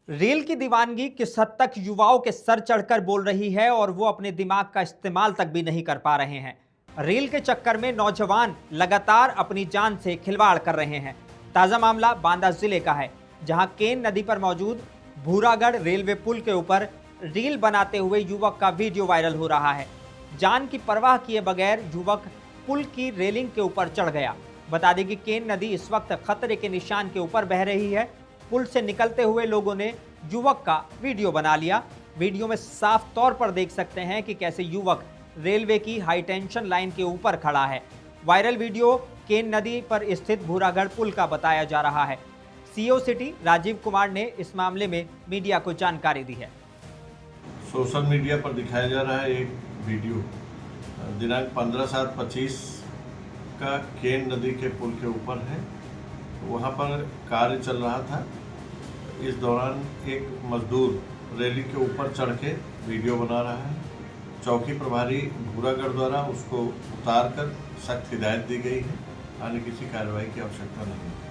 Rail की दीवानगी किस हद तक युवाओं के सर चढ़कर बोल रही है और वो अपने दिमाग का इस्तेमाल तक भी नहीं कर पा रहे हैं। रेल के चक्कर में नौजवान लगातार अपनी जान से खिलवाड़ कर रहे हैं। ताजा मामला बांदा जिले का है, जहां केन नदी पर मौजूद भूरागढ़ रेलवे पुल के ऊपर रील बनाते हुए युवक का वीडियो वायरल हो रहा है। जान की परवाह किए बगैर युवक पुल की रेलिंग के ऊपर चढ़ गया। बता दें कि केन नदी इस वक्त खतरे के निशान के ऊपर बह रही है। पुल से निकलते हुए लोगों ने युवक का वीडियो बना लिया। वीडियो में साफ तौर पर देख सकते हैं कि कैसे युवक रेलवे की हाई टेंशन लाइन के ऊपर खड़ा है। वायरल वीडियो केन नदी पर स्थित भूरागढ़ पुल का बताया जा रहा है। सीओ सिटी राजीव कुमार ने इस मामले में मीडिया को जानकारी दी है। सोशल मीडिया पर दिखाया जा रहा है एक वीडियो दिनांक 15/7/25 का केन नदी के पुल के ऊपर है। वहाँ पर कार्य चल रहा था। इस दौरान एक मजदूर रेलिंग के ऊपर चढ़ के वीडियो बना रहा है। चौकी प्रभारी भूरागढ़ द्वारा उसको उतार कर सख्त हिदायत दी गई है। आगे किसी कार्रवाई की आवश्यकता नहीं है।